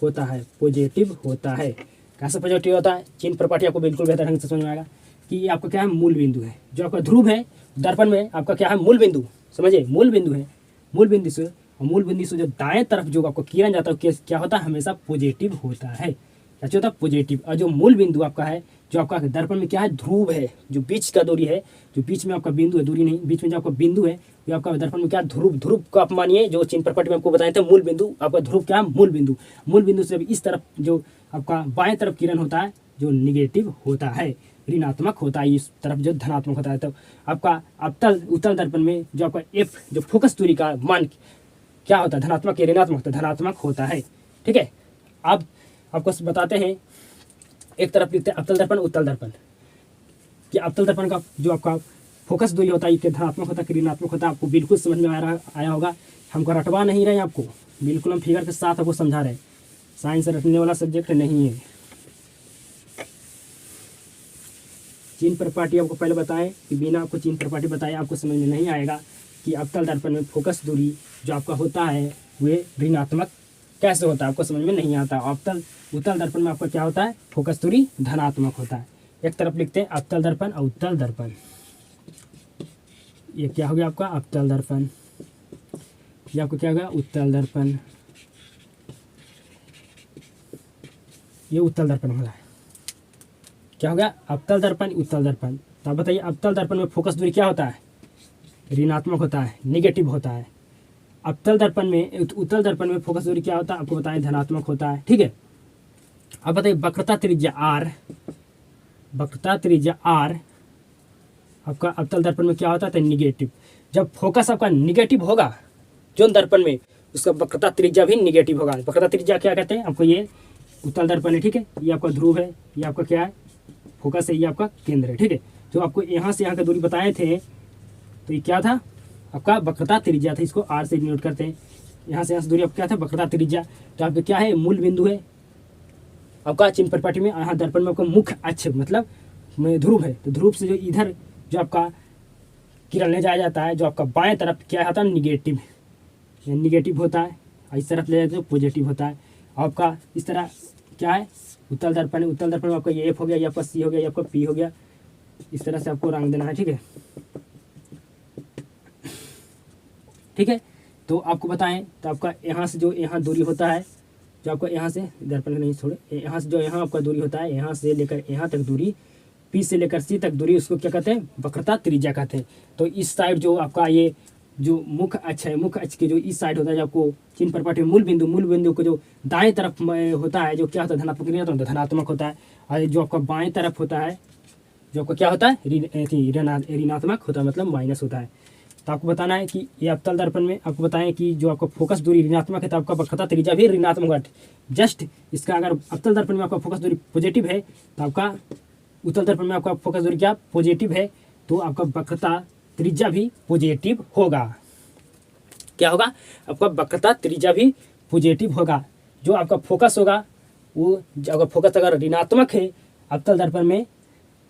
होता है, पॉजिटिव होता है। कैसे पॉजिटिव होता है, चिन्ह प्रपाटी आपको बिल्कुल बेहतर ढंग से समझ में आएगा कि ये आपका क्या है, मूल बिंदु है। जो आपका ध्रुव है दर्पण में आपका क्या है, मूल बिंदु, समझिए मूल बिंदु है। मूल बिंदु से और मूल बिंदु से जो दाएं तरफ जो आपको किरण जाता है क्या होता है, हमेशा पॉजिटिव होता है। क्या होता है, पॉजिटिव। और जो मूल बिंदु आपका है, जो आपका दर्पण में क्या है, ध्रुव है, जो बीच का दूरी है, जो बीच में आपका बिंदु है, दूरी नहीं, बीच में जो आपका बिंदु है वो आपका दर्पण में क्या, ध्रुव को आप मानिए। जो चिन्ह प्रपाटी में आपको बताए थे मूल बिंदु, आपका ध्रुव क्या है, मूल बिंदु। मूल बिंदु से इस तरफ जो आपका बाएं तरफ किरण होता है जो निगेटिव होता है, ऋणात्मक होता है, इस तरफ जो धनात्मक होता है। तो आपका उत्तल दर्पण में जो आपका एफ जो फोकस दूरी का मान क्या होता है, धनात्मक या ऋणात्मक, तो धनात्मक होता है, ठीक है। अब आपको बताते हैं, एक तरफ लिखते हैं अवतल दर्पण उत्तल दर्पण। कि अवतल दर्पण का जो आपका फोकस दूरी होता है ये धनात्मक होता है कि ऋणात्मक होता है, आपको बिल्कुल समझ में आया होगा। हमको रटवा नहीं रहे हैं आपको, बिल्कुल हम फिगर के साथ आपको समझा रहे हैं। साइंस रटने वाला सब्जेक्ट नहीं है। चिन्ह प्रपाटी आपको पहले बताएं कि बिना आपको चिन्ह प्रपाटी बताए आपको समझ में नहीं आएगा कि अवतल दर्पण में फोकस दूरी जो आपका होता है वे ऋणात्मक कैसे होता है, आपको समझ में नहीं आता। उत्तल दर्पण में आपका क्या होता है, फोकस दूरी धनात्मक होता है। एक तरफ लिखते हैं अवतल दर्पण और उत्तल दर्पण। ये क्या हो गया आपका अवतल दर्पण। ये आपको क्या होगा, उत्तल दर्पण, ये उत्तल दर्पण होगा। क्या हो गया, अवतल दर्पण, उत्तल दर्पण। तो आप बताइए अवतल दर्पण में फोकस दूरी क्या होता है, ऋणात्मक होता है, नेगेटिव होता है। अवतल दर्पण में, उत्तल दर्पण में फोकस दूरी क्या होता है, आपको बताएं धनात्मक होता है। ठीक है, अब बताइए वक्रता त्रिज्या आर, वक्रता त्रिज्या आर आपका अवतल दर्पण में क्या होता है, निगेटिव। जब फोकस आपका निगेटिव होगा जोन दर्पण में, उसका वक्रता त्रिज्या भी निगेटिव होगा। वक्रता त्रिज्या क्या कहते हैं आपको, ये उत्तल दर्पण है। ठीक है, ये आपका ध्रुव है, ये आपका क्या है, फोकस है, ये आपका केंद्र है। ठीक है, जो आपको यहाँ से यहाँ का दूरी बताए थे, तो ये क्या था आपका वक्रता त्रिज्या था। इसको आर से डिनोट करते हैं। यहाँ से दूरी आपका क्या था, वक्रता त्रिज्या। तो आपका क्या है, मूल बिंदु है आपका चिन्ह परिपाटी में। यहाँ दर्पण में आपका मुख्य अक्ष मतलब ध्रुव है, तो ध्रुव से जो इधर जो आपका किरण ले जाया जाता है, जो आपका बाएं तरफ क्या होता है, निगेटिव, निगेटिव होता है। इस तरफ ले जाते हैं पॉजिटिव होता है। आपका इस तरह क्या है, उत्तल दर्पण है। उत्तल दर्पण में आपका ये एफ हो गया, ये आपका सी हो गया, ये आपका पी हो गया। इस तरह से आपको रंग देना है। ठीक है, ठीक है। तो आपको बताएं, तो आपका यहाँ से जो यहाँ दूरी होता है, जो आपका यहाँ से दर्पण नहीं छोड़े, यहाँ से जो यहाँ आपका दूरी होता है, यहाँ से लेकर यहाँ तक दूरी, पी से लेकर सी तक दूरी, उसको क्या कहते हैं, वक्रता त्रिज्या कहते हैं। तो इस साइड जो आपका ये जो मुख्य अक्ष है, मुख्य अक्ष के जो इस साइड होता है, जो आपको चिन्ह परिपाटी में मूल बिंदु को जो दाएं तरफ में होता है, जो क्या होता है, धनात्मक, धनात्मक होता है। और जो आपका बाएं तरफ होता है, जो आपका क्या होता है, ऋणात्मक होता है, मतलब माइनस होता है। तो आपको बताना है कि ये अवतल दर्पण में आपको बताएं कि जो आपका फोकस दूरी ऋणात्मक है, तो आपका वक्रता त्रिज्या भी ऋणात्मक है। जस्ट इसका अगर अवतल दर्पण में आपका फोकस दूरी पॉजिटिव है, तो आपका उत्तल दर्पण में आपका फोकस दूरी क्या पॉजिटिव है, तो आपका वक्रता त्रिज्या भी पॉजिटिव होगा। क्या होगा, आपका वक्रता त्रिज्या भी पॉजिटिव होगा। जो आपका फोकस होगा वो, अगर फोकस अगर ऋणात्मक है अवतल दर्पण में,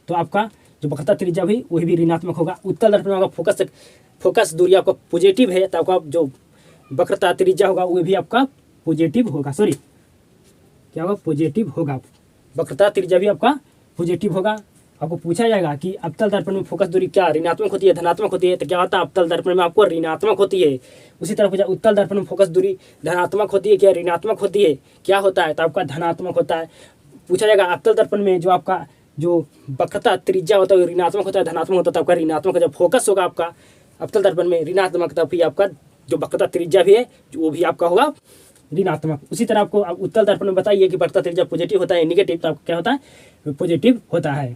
तो आपका जो वक्रता त्रिज्या भी वही भी ऋणात्मक होगा। उत्तल दर्पण में आपका फोकस दूरी आपका पॉजिटिव है, तो आपका जो वक्रता त्रिज्या होगा वो भी आपका पॉजिटिव होगा। सॉरी, क्या होगा, पॉजिटिव होगा। वक्रता त्रिज्या भी आपका पॉजिटिव होगा। आपको पूछा जाएगा कि अवतल दर्पण में फोकस दूरी क्या ऋणात्मक होती है, धनात्मक होती है, तो क्या होता है, अवतल दर्पण में आपको ऋणात्मक होती है। उसी तरह पूछा उत्तल दर्पण में फोकस दूरी धनात्मक होती है क्या, ऋणात्मक होती है, क्या होता है, तो आपका धनात्मक होता है। पूछा जाएगा अवतल दर्पण में जो आपका जो वक्रता त्रिज्या होता है ऋणात्मक होता है, धनात्मक होता है, आपका ऋणात्मक। जब फोकस होगा आपका अवतल दर्पण में ऋणात्मक, तब फिर आपका जो वक्रता त्रिज्या भी है वो भी आपका होगा ऋणात्मक। उसी तरह आपको उत्तल दर्पण में बताइए कि वक्रता त्रिज्या पॉजिटिव होता है, निगेटिव, तो आपको क्या होता है, पॉजिटिव होता है।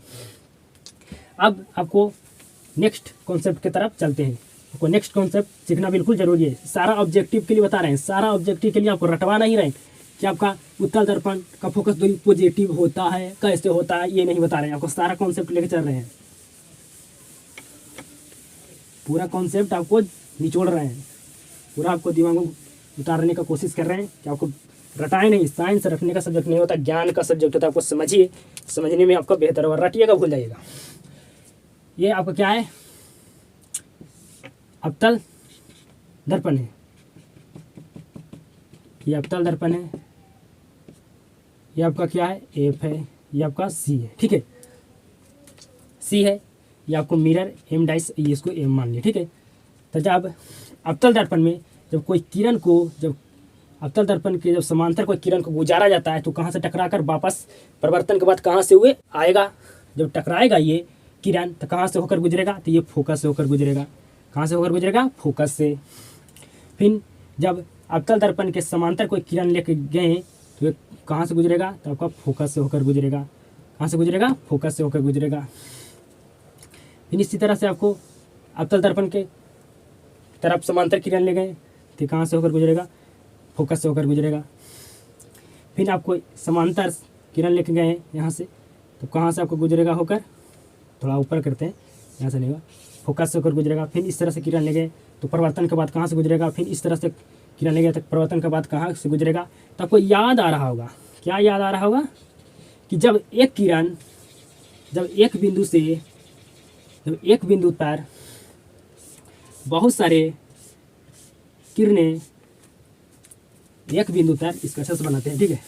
अब आपको नेक्स्ट कॉन्सेप्ट की तरफ चलते हैं। आपको नेक्स्ट कॉन्सेप्ट सीखना बिल्कुल जरूरी है। सारा ऑब्जेक्टिव के लिए बता रहे हैं, सारा ऑब्जेक्टिव के लिए आपको रटवा नहीं रहे कि आपका उत्तल दर्पण का फोकस दूरी पॉजिटिव होता है, कैसे होता है, ये नहीं बता रहे हैं। आपको सारा कॉन्सेप्ट लेके चल रहे हैं, पूरा कॉन्सेप्ट आपको निचोड़ रहे हैं, पूरा आपको दिमाग में उतारने का कोशिश कर रहे हैं कि आपको रटाए नहीं। साइंस रटने का सब्जेक्ट नहीं होता, ज्ञान का सब्जेक्ट होता है। आपको समझिए, समझने में आपका बेहतर होगा, रटिएगा भूल जाइएगा। ये आपका क्या है, अवतल दर्पण है, ये अवतल दर्पण है, ये आपका क्या है, एफ है, ये आपका सी है। ठीक है, सी है, ये आपको मिरर एम डाइस, ये इसको एम मान लिया। ठीक है, तो जब अवतल दर्पण में जब कोई किरण को, जब अवतल दर्पण के जब समांतर कोई किरण को गुजारा जाता है, तो कहाँ से टकराकर वापस परिवर्तन के बाद कहाँ से हुए आएगा। जब टकराएगा ये किरण, तो कहाँ से होकर गुजरेगा, तो ये फोकस से होकर गुजरेगा। कहाँ से होकर गुजरेगा, फोकस से। फिर जब अवतल दर्पण के समांतर कोई किरण लेके गए, तो ये कहाँ से गुजरेगा, तो आपका फोकस से होकर गुजरेगा। कहाँ से गुजरेगा, फोकस से होकर गुजरेगा। फिर इसी तरह से आपको अवतल दर्पण के तरफ समांतर किरण ले गए, तो कहाँ से होकर गुजरेगा, फोकस से होकर गुजरेगा। फिर आपको समांतर किरण लेके गए हैं यहाँ से, तो कहाँ से आपको गुजरेगा होकर, थोड़ा ऊपर करते हैं, यहाँ से नहीं होगा, फोकस से होकर गुजरेगा। फिर इस तरह से किरण ले गए, तो परिवर्तन के बाद कहाँ से गुजरेगा, फिर इस तरह से किरण ले गए, तो परिवर्तन के बाद कहाँ से गुजरेगा। तो आपको याद आ रहा होगा, क्या याद आ रहा होगा, कि जब एक किरण, जब एक बिंदु से, जब एक बिंदु पर बहुत सारे किरणें एक बिंदु पर स्पर्शस बनाते हैं। ठीक है,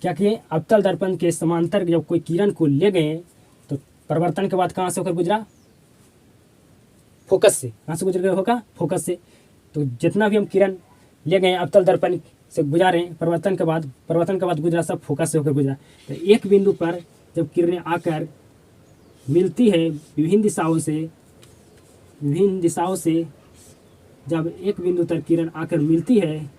क्या किए, अवतल दर्पण के समांतर जब कोई किरण को ले गए, तो परिवर्तन के बाद कहाँ से होकर गुजरा, फोकस से। कहाँ से गुजर गया होगा, फोकस से। तो जितना भी हम किरण ले गए अवतल दर्पण से गुजारे परिवर्तन के बाद गुजरा सब फोकस से होकर गुजरा। तो एक बिंदु पर जब किरणें आकर मिलती है विभिन्न दिशाओं से जब एक बिंदु तक किरण आकर मिलती है,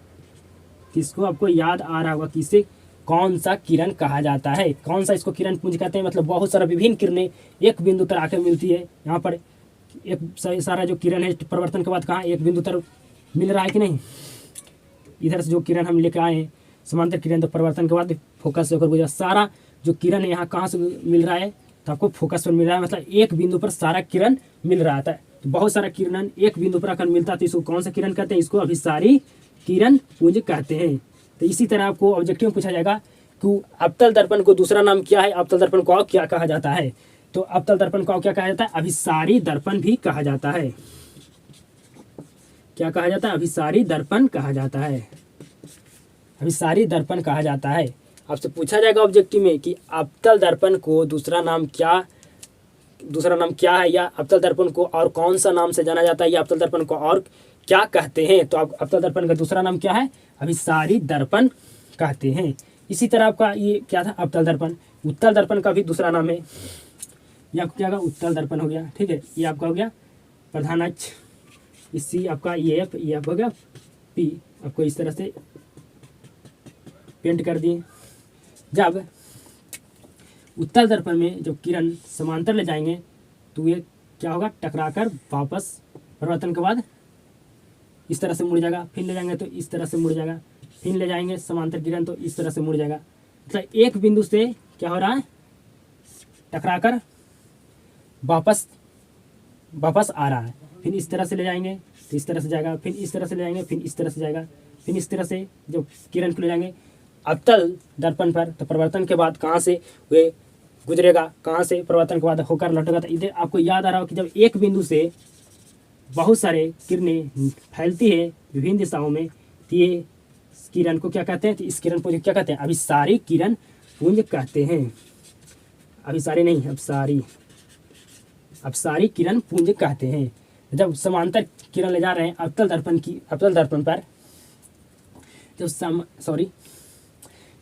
किसको आपको याद आ रहा होगा कि इसे कौन सा किरण कहा जाता है, कौन सा इसको किरण पुंज कहते हैं। मतलब बहुत सारा विभिन्न किरणें एक बिंदु पर आकर मिलती है। यहाँ पर एक सारा जो किरण है परिवर्तन के बाद कहाँ एक बिंदु पर मिल रहा है कि नहीं। इधर से जो किरण हम लेकर आए हैं समांतर किरण, तो परिवर्तन के बाद फोकस से होकर गुजरा। सारा जो किरण है यहाँ कहाँ से मिल रहा है, तो आपको फोकस पर मिल रहा है। मतलब एक बिंदु पर सारा किरण मिल रहा था। तो बहुत सारा किरण एक बिंदु पर आकर मिलता है, तो इसको कौन सा किरण कहते हैं, इसको अभिसारी किरण पुंज कहते हैं। तो इसी तरह आपको ऑब्जेक्टिव पूछा जाएगा कि अवतल दर्पण को दूसरा नाम क्या है, अवतल दर्पण को क्या कहा जाता है। तो अवतल दर्पण को क्या कहा जाता है, अभिसारी दर्पण भी कहा जाता है। क्या कहा जाता है, अभिसारी दर्पण कहा जाता है। अभिसारी दर्पण कहा जाता है। आपसे पूछा जाएगा ऑब्जेक्टिव में कि अवतल दर्पण को दूसरा नाम क्या है, या अवतल दर्पण को और कौन सा नाम से जाना जाता है, या अवतल दर्पण को और क्या कहते हैं। तो आप अवतल दर्पण का दूसरा नाम क्या है, अभिसारी दर्पण कहते हैं। इसी तरह आपका ये क्या था, अवतल दर्पण। उत्तल दर्पण का भी दूसरा नाम है। ये आपका क्या होगा, उत्तल दर्पण हो गया। ठीक है, ये आपका हो गया प्रधान अक्ष, इसी आपका ये आपका हो गया पी। आपको इस तरह से पेंट कर दिए। जब उत्तल दर्पण में जब किरण समांतर ले जाएंगे तो ये क्या होगा, टकराकर वापस परिवर्तन के बाद इस तरह से मुड़ जाएगा। फिर ले जाएंगे तो इस तरह से मुड़ जाएगा। फिर ले जाएंगे समांतर किरण तो इस तरह से मुड़ जाएगा। मतलब एक बिंदु से क्या हो रहा है, टकराकर वापस आ रहा है। फिर इस तरह से ले जाएंगे तो इस तरह से जाएगा। फिर इस तरह से ले जाएंगे, फिर इस तरह से जाएगा। फिर इस तरह से जब किरण को ले जाएंगे अवतल दर्पण पर, तो परिवर्तन के बाद कहाँ से वे गुजरेगा, कहाँ से परिवर्तन के बाद होकर लौटेगा। तो इधर आपको याद आ रहा हो कि जब एक बिंदु से बहुत सारे किरणें फैलती है विभिन्न दिशाओं में, तो ये किरण को क्या कहते हैं, तो इस किरण पुंज क्या कहते हैं, अभिसारी किरण पुंज कहते हैं। अभिसारी नहीं, अपसारी किरण पुंज कहते हैं। जब समांतर किरण ले जा रहे हैं अवतल दर्पण पर,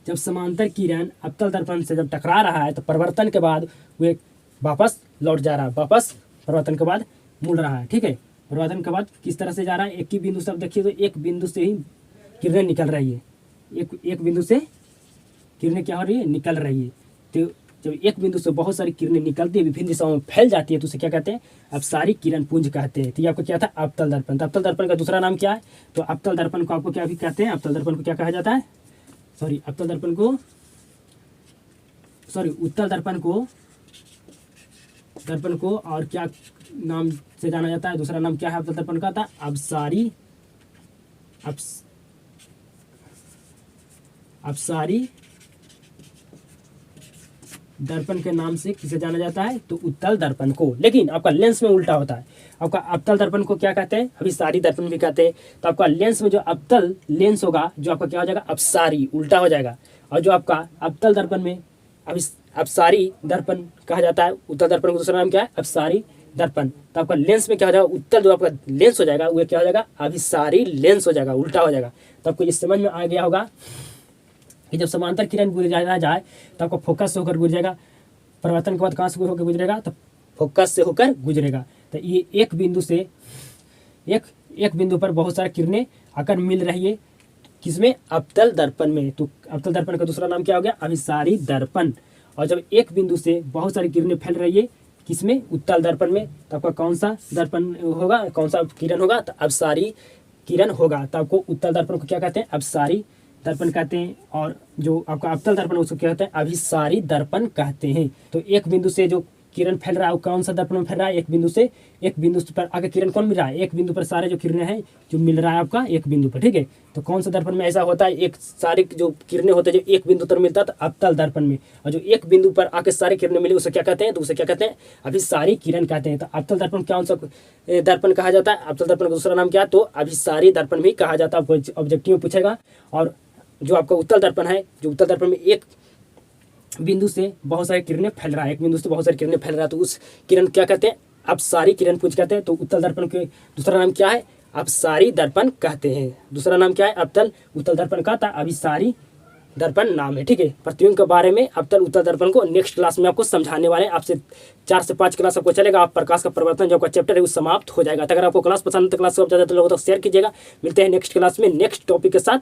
जब समांतर किरण अवतल दर्पण से जब टकरा रहा है, तो परिवर्तन के बाद वे वापस लौट जा रहा है, वापस परिवर्तन के बाद मुड़ रहा है। ठीक है, परिवर्तन के बाद किस तरह से जा रहा है, एक ही बिंदु से। अब देखिए तो एक बिंदु से ही किरणें निकल रही है। एक बिंदु से किरणें क्या हो रही है, निकल रही है। तो जब एक बिंदु से बहुत सारी किरणें निकलती है विभिन्न दिशाओं में फैल जाती है, तो उसे क्या कहते हैं, अपसारी किरण पुंज कहते हैं। तो ये आपको क्या था, अवतल दर्पण। तो अवतल दर्पण का दूसरा नाम क्या है, तो अवतल दर्पण को आपको क्या भी कहते हैं, अवतल दर्पण को क्या कहा जाता है, उत्तल दर्पण को और क्या नाम से जाना जाता है, दूसरा नाम क्या है अवतल दर्पण का, था अपसारी दर्पण के नाम से किसे जाना जाता है, तो उत्तल दर्पण को। लेकिन आपका लेंस में उल्टा होता है। आपका अवतल दर्पण को क्या कहते हैं, अभिसारी दर्पण भी कहते हैं। तो आपका लेंस में जो अवतल लेंस होगा, जो आपका क्या हो जाएगा, अपसारी, उल्टा हो जाएगा। और जो आपका अवतल दर्पण में अपसारी दर्पण कहा जाता है, उत्तल दर्पण का दूसरा नाम क्या है, अपसारी दर्पण। तो आपका लेंस में क्या हो जाएगा, उत्तल जो आपका लेंस हो जाएगा वो क्या हो जाएगा, अभिसारी लेंस हो जाएगा, उल्टा हो जाएगा। तो आपको इस समझ में आ गया होगा कि जब समांतर किरण गुजरा जाए तो आपको फोकस से होकर गुजरेगा, परिवर्तन के बाद कहाँ से होकर गुजरेगा, तो फोकस से होकर गुजरेगा। तो ये एक बिंदु पर बहुत सारी किरणें आकर मिल रही है, किसमें, अवतल दर्पण में। तो अवतल दर्पण का दूसरा नाम क्या हो गया, अभिसारी दर्पण। और जब एक बिंदु से बहुत सारी किरणें फैल रही है, किसमें, उत्तल दर्पण में, तो आपका कौन सा दर्पण होगा, कौन सा किरण होगा, तो अपसारी किरण होगा। तो आपको उत्तल दर्पण को क्या कहते हैं, अपसारी दर्पण कहते हैं। और जो आपका अवतल दर्पण उसको क्या कहते हैं, अभिसारी दर्पण कहते हैं। तो एक बिंदु से जो किरण फैल रहा है वो कौन सा दर्पण में फैल रहा है, एक बिंदु पर आगे किरण कौन मिल रहा है, एक बिंदु पर सारे जो किरणें हैं जो मिल रहा है आपका एक बिंदु पर। ठीक है, तो कौन सा दर्पण में ऐसा होता है, एक सारे जो किरणें होते हैं जो एक बिंदु पर मिलता है, तो अवतल दर्पण में। और जो एक बिंदु पर आके सारी किरणें मिले उसे क्या कहते हैं, तो उसे क्या कहते हैं, अभिसारी किरण कहते हैं। तो अवतल दर्पण कौन सा दर्पण कहा जाता है, अवतल दर्पण का दूसरा नाम क्या है, तो अभिसारी दर्पण भी कहा जाता है। ऑब्जेक्टिव में पूछेगा। और जो आपका उत्तल दर्पण है, जो उत्तल दर्पण में एक बिंदु से बहुत सारी किरणें फैल रहा है, एक बिंदु से बहुत सारी किरणें फैल रहा है, तो उस किरण क्या कहते हैं, अपसारी किरण पुंज कहते हैं। तो उत्तल दर्पण के दूसरा नाम क्या है, अभिसारी दर्पण कहते हैं। दूसरा नाम क्या है? अवतल उत्तल दर्पण का था अभिसारी दर्पण नाम है। ठीक है, प्रतिबिंब के बारे में अवतल उत्तल दर्पण को नेक्स्ट क्लास में आपको समझाने वाले हैं। आपसे 4 से 5 क्लास आपको चलेगा। आप प्रकाश का परिवर्तन जो आपका चैप्टर है वो समाप्त हो जाएगा। तो अगर आपको क्लास पसंद है तो क्लास को ज़्यादा लोगों तक शेयर कीजिएगा। मिलते हैं नेक्स्ट क्लास में नेक्स्ट टॉपिक के साथ।